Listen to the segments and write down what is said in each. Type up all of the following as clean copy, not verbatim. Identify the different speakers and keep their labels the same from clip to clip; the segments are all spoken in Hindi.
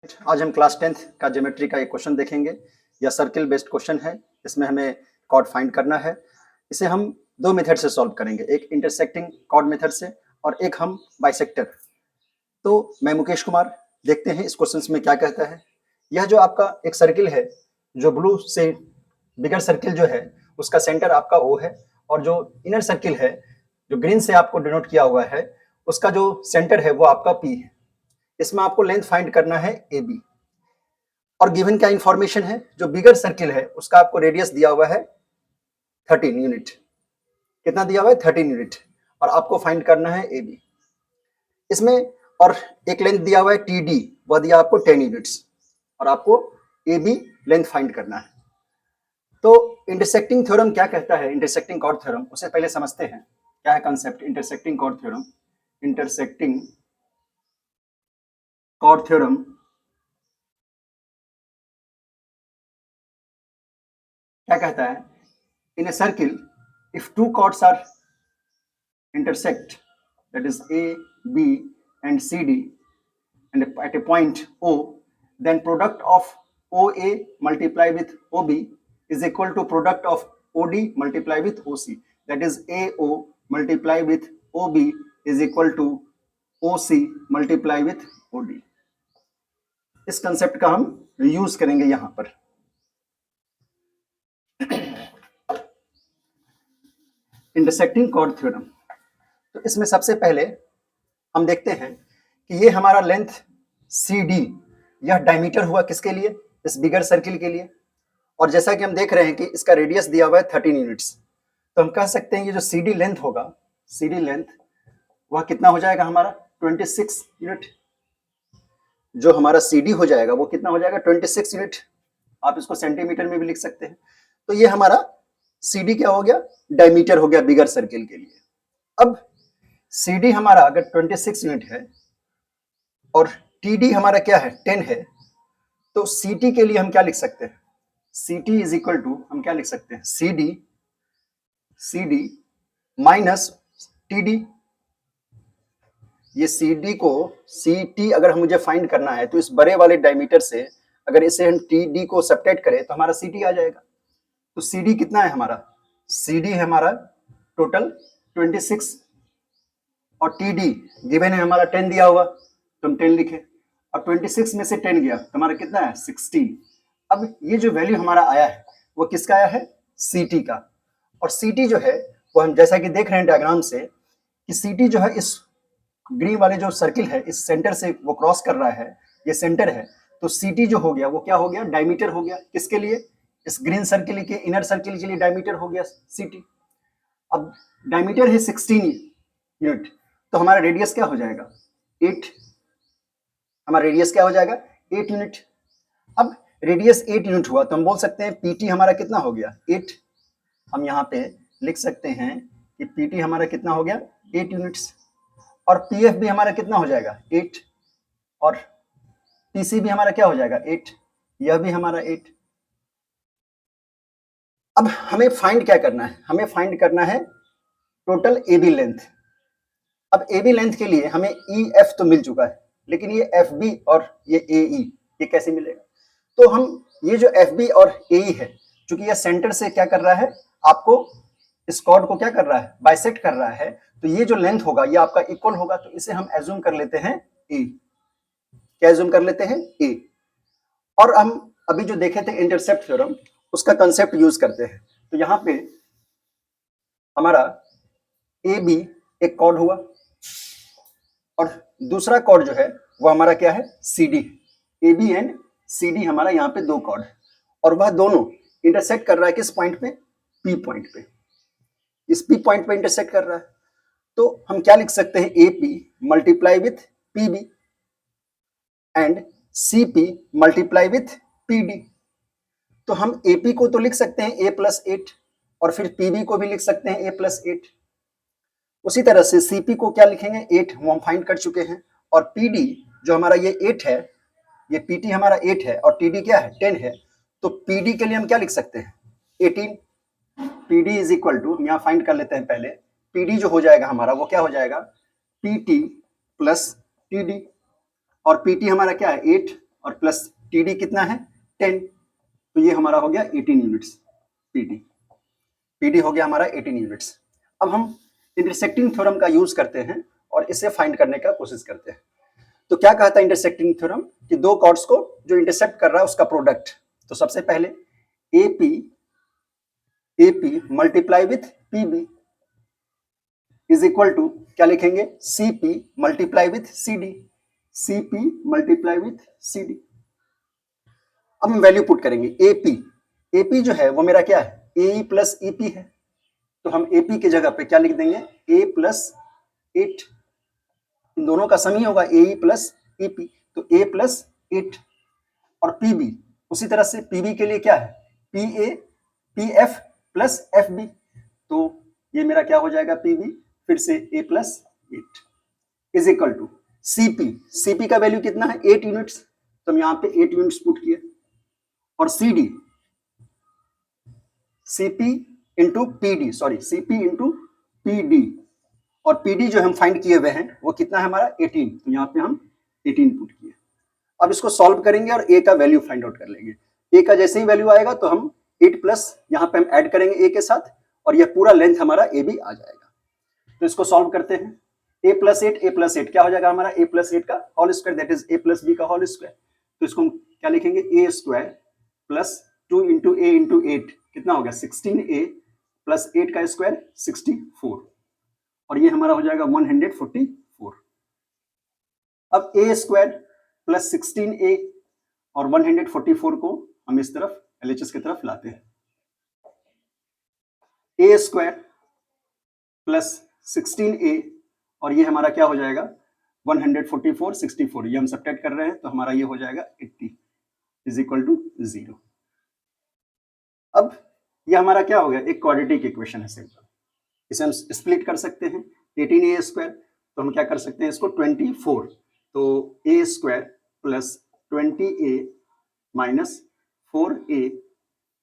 Speaker 1: आज हम क्लास 10th का ज्योमेट्री का एक क्वेश्चन देखेंगे। यह सर्किल बेस्ड क्वेश्चन है। इसमें हमें कॉर्ड फाइंड करना है। इसे हम दो मेथड से सॉल्व करेंगे, एक इंटरसेक्टिंग कॉर्ड मेथड से और एक हम बाइसेक्टर। तो मैं मुकेश कुमार, देखते हैं इस क्वेश्चन में क्या कहता है। यह जो आपका एक सर्किल है, जो ब्लू से बिगर सर्किल जो है उसका सेंटर आपका O है, और जो इनर सर्किल है जो ग्रीन से आपको डिनोट किया हुआ है उसका जो सेंटर है वो आपका P है। इसमें आपको लेंथ फाइंड करना है AB, और गिवन क्या इंफॉर्मेशन है, जो बिगर सर्किल है उसका आपको रेडियस दिया हुआ है 13 यूनिट। कितना दिया हुआ है? 13 यूनिट। और आपको फाइंड करना है AB इसमें। और एक लेंथ दिया हुआ है TD, वह दिया आपको 10 यूनिट्स, और आपको AB लेंथ फाइंड करना है। तो इंटरसेक्टिंग थ्योरम क्या कहता है, इंटरसेक्टिंग कॉर्ड थ्योरम, उसे पहले समझते हैं। क्या है concept intersecting chord theorem? Intersecting chord theorem क्या कहता है? In a circle, if two chords are intersect, that is A, B and CD, and at a point O, then product of OA multiply with OB is equal to product of OD multiply with OC. That is AO multiply with OB is equal to OC multiply with OD. इस कंसेप्ट का हम यूज करेंगे यहां पर। Intersecting chord theorem. तो इसमें सबसे पहले हम देखते हैं कि ये हमारा लेंथ CD, यह डायमीटर हुआ किसके लिए? इस बिगर सर्किल के लिए। और जैसा कि हम देख रहे हैं कि इसका रेडियस दिया हुआ है 13 यूनिट्स, तो हम कह सकते हैं कि जो CD लेंथ होगा, CD लेंथ वह कितना हो जाएगा हमारा? 26 यूनिट। जो हमारा CD हो जाएगा वो कितना हो जाएगा? 26 यूनिट। आप इसको सेंटीमीटर में भी लिख सकते हैं। तो ये हमारा CD क्या हो गया? डायमीटर हो गया बिगर सर्किल के लिए। अब CD हमारा अगर 26 यूनिट है और TD हमारा क्या है? 10 है, तो CT के लिए हम क्या लिख सकते हैं? CT इज इक्वल टू, हम क्या लिख सकते हैं? CD minus TD। ये CD को, CT अगर हम मुझे फाइंड करना है तो इस बड़े वाले डायमीटर से अगर इसे हम TD को सब्ट्रैक्ट करें तो हमारा CT आ जाएगा। तो CD कितना है हमारा? CD है हमारा टोटल 26, और TD गिवन है हमारा 10 दिया हुआ, तो हम 10 लिखे, और 26 में से 10 गया तो हमारा कितना है? 16। अब ये जो वैल्यू हमारा आया है वो किसका आया है? CT का। और CT जो है वो हम जैसा कि देख रहे हैं डायग्राम से कि CT जो है इस ग्रीन वाले जो सर्किल है इस सेंटर से वो क्रॉस कर रहा है, ये सेंटर है। तो CT जो हो गया वो क्या हो गया? डायमीटर हो गया। किसके लिए? इस ग्रीन सर्किल के इनर सर्किल के लिए डायमीटर हो गया CT। अब डायमीटर है 16 यूनिट, तो हमारा रेडियस क्या हो जाएगा? 8। हमारा रेडियस क्या हो जाएगा? 8 यूनिट। अब रेडियस 8 यूनिट हुआ तो हम बोल सकते हैं PT हमारा कितना हो गया? 8। हम यहाँ पे लिख सकते हैं कि PT हमारा कितना हो गया? 8 यूनिट्स। और PF भी हमारा कितना हो जाएगा? 8। और PC भी हमारा क्या हो जाएगा? 8। यह भी हमारा 8। अब हमें फाइंड क्या करना है? हमें फाइंड करना है टोटल AB लेंथ। अब AB लेंथ के लिए हमें EF तो मिल चुका है, लेकिन ये FB और ये AE ये कैसे मिलेगा? तो हम ये जो FB और AE है, चूंकि ये सेंटर से क्या कर रहा है? आपको इस कॉर्ड को क्या कर रहा है? बाइसेक्ट कर रहा है। तो ये जो लेंथ होगा ये आपका इक्वल होगा, तो इसे हम एज्यूम कर लेते हैं A। क्या एज्यूम कर लेते हैं? A। और हम अभी जो देखे थे इंटरसेप्ट थ्योरम, उसका कंसेप्ट यूज करते हैं। तो यहाँ पे हमारा AB एक कॉर्ड हुआ, और दूसरा कॉर्ड जो है वो हमारा क्या है? CD। AB एंड CD हमारा यहाँ पे दो कॉर्ड, और वह दोनों इंटरसेक्ट कर रहा है किस पॉइंट पे? P पॉइंट पे। इस P पॉइंट पे इंटरसेक्ट कर रहा है, तो हम क्या लिख सकते हैं? AP multiply with PB and CP multiply with PD। तो हम AP को तो लिख सकते हैं A+8, और फिर PB को भी लिख सकते हैं A+8। उसी तरह से CP को क्या लिखेंगे? 8, वो हम फाइंड कर चुके हैं। और PD जो हमारा ये 8 है, ये PT हमारा 8 है, और TD क्या है? 10 है। तो PD के लिए हम क्या लिख सकते हैं? 18। PD इज इक्वल टू, यहाँ फाइंड कर लेते हैं पहले। PD जो हो जाएगा हमारा वो क्या हो जाएगा? PT plus TD। और PT हमारा क्या है? 8, और प्लस TD कितना है 10, तो ये हमारा हो गया 18 यूनिट्स PD हो गया हमारा 18 यूनिट्स। अब हम इंटरसेक्टिंग थ्योरम का यूज करते हैं और इसे फाइंड करने का कोशिश करते हैं। तो क्या कहता है इंटरसेक्टिंग थ्योरम कि दो कॉर्ड्स को जो इंटरसेक्ट कर रहा है उसका प्रोडक्ट। तो सबसे पहले AP multiply with PB is equal to क्या लिखेंगे CP multiply with CD, CP multiply with CD। अब हम वैल्यू पुट करेंगे AP जो है वो मेरा क्या है AE प्लस EP है, तो हम AP की जगह पे क्या लिख देंगे A प्लस 8, इन दोनों का सम ही होगा AE प्लस EP, तो A प्लस 8। और PB उसी तरह से PB के लिए क्या है PF प्लस FB, तो ये मेरा क्या हो जाएगा PB फिर से A plus 8 is equal to CP का वैल्यू कितना है 8 यूनिट्स, तो हम यहाँ पे 8 यूनिट्स पुट किए, और CP इंटू PD, और PD जो हम फाइंड किए हुए हैं वो कितना है हमारा 18, तो यहाँ पे हम 18 पुट किए। अब इसको सॉल्व करेंगे और A का वैल्यू फाइंड आउट कर लेंगे। A का जैसे ही वैल्यू आएगा तो हम 8 प्लस यहाँ पे हम ऐड करेंगे A के साथ, और यह पूरा लेंथ हमारा AB आ जाएगा। तो इसको सॉल्व करते हैं। A प्लस 8 क्या हो जाएगा हमारा A प्लस 8 का whole square, that is A plus B का होल स्क्वायर। तो इसको हम क्या लिखेंगे A square plus 2 into A into 8 कितना हो गया 16A प्लस 8 का स्क्वायर 64, और ये हमारा हो जाएगा 144। अब A स्क्वायर प्लस 16A और 144 को हम इस तरफ LHS की तरफ लाते हैं। A स्क्वायर प्लस 16A और ये हमारा क्या हो जाएगा 144 64, ये हम सब्ट्रैक्ट कर रहे हैं तो हमारा ये हो जाएगा 80 इज इक्वल टू 0। अब ये हमारा क्या हो गया एक क्वाड्रेटिक इक्वेशन है सिंपल, इसे हम स्प्लिट कर सकते हैं 18A स्क्वायर, तो हम क्या कर सकते हैं इसको 24, तो A square plus 20A minus 4A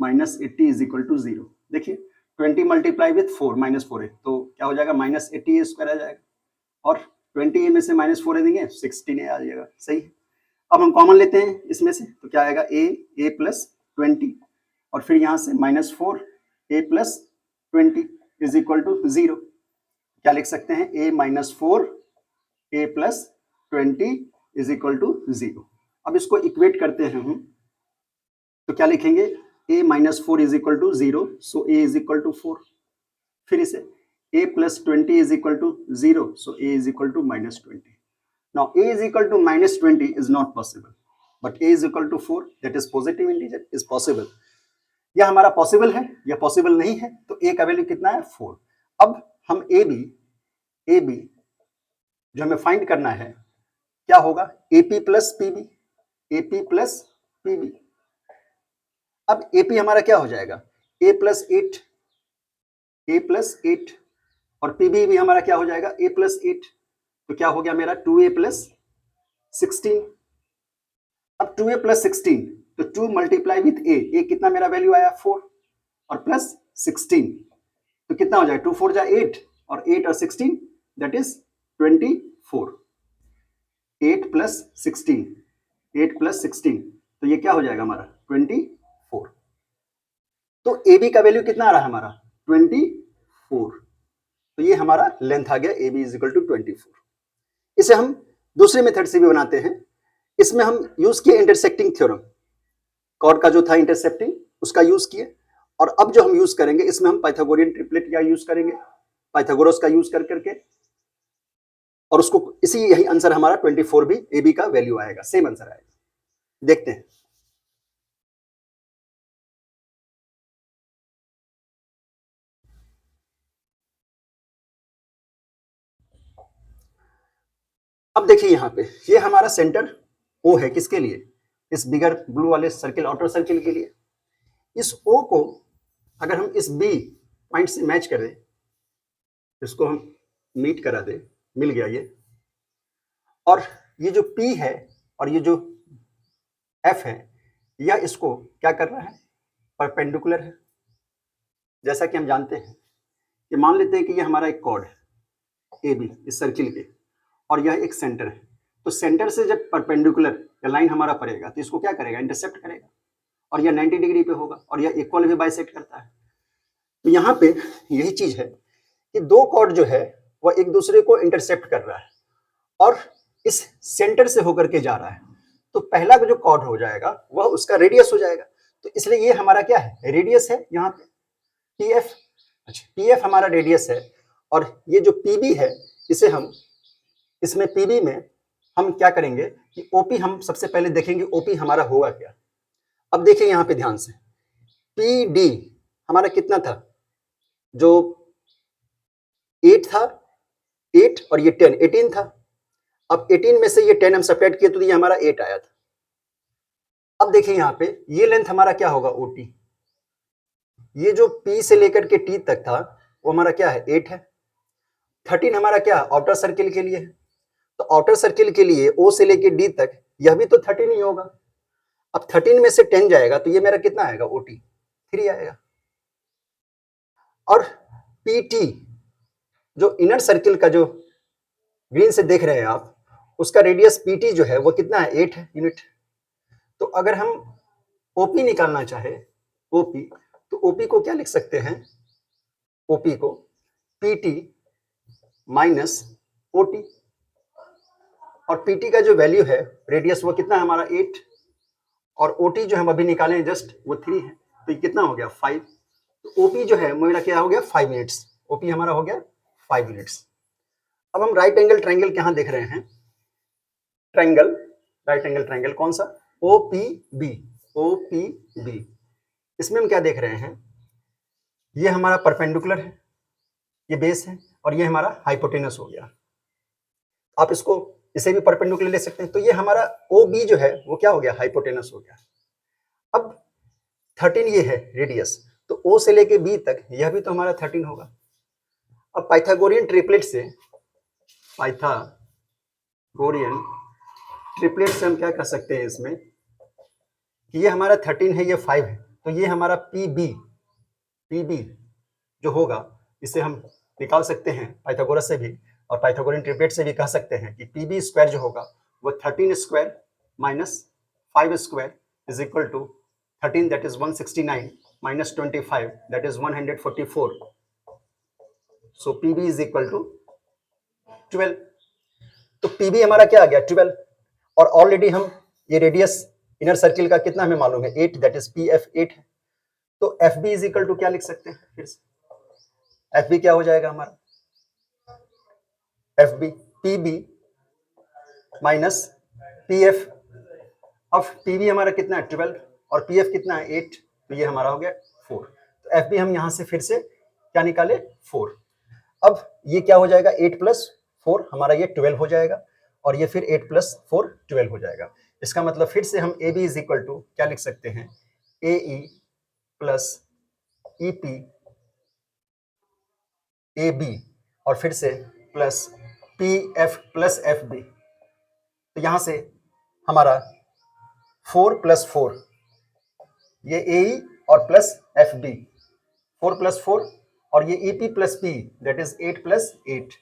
Speaker 1: minus 80 is equal to 0। देखिए 20 मल्टीप्लाई विथ 4 माइनस 4A, तो क्या हो जाएगा माइनस 80A स्क्वायर आ जाएगा, और 20A में से माइनस 4A देंगे 16A आ जाएगा, सही। अब हम कॉमन लेते हैं इसमें से, तो क्या आएगा A प्लस 20 और फिर यहाँ से minus 4A plus 20 is equal to 0। क्या लिख सकते हैं A minus 4A plus 20 is equal to 0। अब इसको इक्वेट करते हैं हम, तो क्या लिखेंगे A minus 4 is equal to 0, so A is equal to 4। फिर इसे A plus 20 is equal to 0, so A is equal to minus 20. Now A is equal to minus 20 is not possible, but A is equal to 4, that is positive integer is possible. यह हमारा पॉसिबल है, यह पॉसिबल नहीं है, तो A का वैल्यू कितना है 4। अब हम AB जो हमें फाइंड करना है क्या होगा AP प्लस PB। अब AP हमारा क्या हो जाएगा A प्लस 8 और PB भी हमारा क्या हो जाएगा A प्लस 8, तो क्या हो गया मेरा 2A प्लस 16। अब 2A प्लस 16, तो 2 मल्टीप्लाई विथ A कितना मेरा वैल्यू आया 4 और प्लस 16, तो कितना हो जाएगा 2 4 जा 8 और 8 और 16 दैट इज 24। 8 प्लस 16, तो ये क्या हो जाएगा हमारा 24। तो AB का वैल्यू कितना आ रहा है हमारा 24, तो ये हमारा लेंथ आ गया AB इज इक्वल टू 24। इसे हम दूसरे मेथड से भी बनाते हैं, इसमें हम यूज किए इंटरसेक्टिंग थ्योरम, कॉर्ड का जो था इंटरसेक्टिंग उसका यूज किए, और अब जो हम यूज करेंगे इसमें हम पाइथागोरियन ट्रिपलेट का यूज करेंगे, पाइथागोरस का यूज करके, और उसको इसी यही आंसर हमारा 24 भी AB का वैल्यू आएगा, सेम आंसर आएगा। देखते हैं। अब देखिए यहाँ पे ये हमारा सेंटर O है, किसके लिए इस बिगर ब्लू वाले सर्किल आउटर सर्किल के लिए। इस O को अगर हम इस B पॉइंट से मैच करें, इसको हम मीट करा दे, मिल गया ये, और ये जो P है और ये जो F है यह इसको क्या कर रहा है परपेंडिकुलर है। जैसा कि हम जानते हैं कि मान लेते हैं कि ये हमारा एक कॉर्ड है AB इस सर्किल के, और यह एक सेंटर है, तो सेंटर से जब परपेंडिकुलर या लाइन हमारा पड़ेगा तो इसको क्या करेगा, इंटरसेप्ट करेगा, और यह 90 डिग्री पे होगा और यह इक्वल भी बाइसेक्ट करता है। तो यहाँ पे यही चीज है कि दो कॉर्ड जो है वह एक दूसरे को इंटरसेप्ट कर रहा है और इस सेंटर से होकर के जा रहा है। तो पहला जो कॉर्ड हो जाएगा वह उसका रेडियस हो जाएगा। तो इसलिए ये हमारा क्या है, रेडियस है यहाँ पे पीएफ। अच्छा, पीएफ हमारा रेडियस है और ये जो पीबी है इसे हम इसमें पीबी में हम क्या करेंगे कि ओपी हम सबसे पहले देखेंगे ओपी हमारा होगा क्या। अब देखिए यहाँ पे ध्यान से, पीडी हमारा कितना था, जो 8 था, 8 और ये 10, 18 था। अब 18 में से ये 10 हम सब्ट्रैक्ट किए तो ये हमारा 8 आया था। अब देखिए यहाँ पे ये लेंथ हमारा क्या होगा, ओटी। ये जो P से लेकर के T तक था वो हमारा क्या है, 8 है। 13 हमारा क्या है, आउटर सर्किल के लिए है। तो आउटर सर्किल के लिए O से लेके D तक यह भी तो 13 ही होगा। अब 13 में से 10 जाएगा तो ये मेरा कितना आएगा, OT 3 आएगा। और PT जो इनर सर्किल का जो ग्रीन से देख रहे हैं आप, उसका रेडियस PT जो है वो कितना है, 8 है यूनिट। तो अगर हम OP निकालना चाहे, OP, तो OP को क्या लिख सकते हैं, OP को PT माइनस OT, और PT का जो वैल्यू है रेडियस वो कितना है हमारा 8, और OT जो हम अभी निकाले जस्ट वो 3 है। तो ये कितना हो गया, 5। तो OP जो है मेरा क्या हो गया, 5 यूनिट्स। OP हमारा हो गया 5 यूनिट्स। अब हम राइट एंगल ट्रायंगल कहाँ देख रहे हैं, ट्रायंगल, राइट एंगल ट्रायंगल कौन सा, OPB, OPB। इसमें हम क्या देख रहे हैं, ये हमारा परपेंडिकुलर है, ये बेस है, और ये हमारा हाइपोटेनस हो गया। आप इसको इसे भी परपेंडिकुलर ले सकते हैं। तो ये हमारा OB जो है वो क्या हो गया, हाइपोटेनस हो गया। अब 13 ये है रेडियस, तो O से लेके B तक यह भी तो हमारा 13 होगा। अब पाइथागोरियन ट्रिपलेट से, पाइथागोरियन ट्रिपलेट से हम क्या कर सकते हैं इसमें कि ये हमारा 13 है, ये 5 है, तो ये हमारा PB जो होगा इसे हम निकाल सकते हैं पाइथागोरस से भी, और पाइथागोरियन ट्रिपलेट से भी कह सकते हैं कि PB स्क्वायर जो होगा वो 13 square minus 5 square is equal to 13 that is 169 minus 25 that is 144। So PB is equal to 12। तो PB हमारा क्या आ गया, 12, और ऑलरेडी हम ये रेडियस इनर सर्किल का कितना हमें मालूम है, 8, दैट इज PF 8 है। तो FB इज इक्वल टू क्या लिख सकते हैं फिर से, FB क्या हो जाएगा हमारा, FB PB माइनस PF। अब PB हमारा कितना है, 12, और PF कितना है, 8, तो ये हमारा हो गया 4। तो FB हम यहां से फिर से क्या निकाले, 4। अब ये क्या हो जाएगा, 8 प्लस 4 हमारा ये 12 हो जाएगा, और ये फिर 8 प्लस 4 12 हो जाएगा। इसका मतलब फिर से हम AB इज इक्वल टू क्या लिख सकते हैं, AE प्लस EP AB, और फिर से प्लस PF प्लस FB। तो यहां से हमारा 4 प्लस 4 ये AE और प्लस FB, 4 प्लस 4, और ये EP plus P that is 8 plus 8।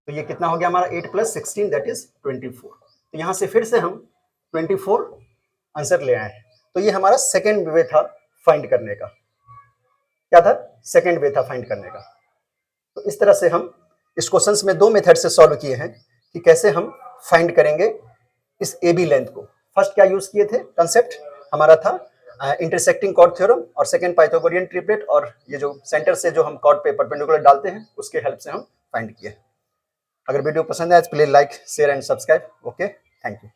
Speaker 1: तो ये कितना हो गया हमारा, 8 प्लस 16 दैट इज 24। तो यहां से फिर से हम 24 आंसर ले आए हैं। तो ये हमारा सेकेंड वे था फाइंड करने का। क्या था, सेकेंड वे था फाइंड करने का। तो इस तरह से हम इस क्वेश्चंस में दो मेथड से सॉल्व किए हैं कि कैसे हम फाइंड करेंगे इस AB लेंथ को। फर्स्ट क्या यूज किए थे, कंसेप्ट हमारा था इंटरसेक्टिंग कॉर्ड थ्योरम, और सेकंड पाइथागोरियन ट्रिपलेट, और ये जो सेंटर से जो हम कॉर्ड पे परपेंडिकुलर डालते हैं उसके हेल्प से हम फाइंड किए। अगर वीडियो पसंद आए तो please like share and subscribe. Okay, thank you.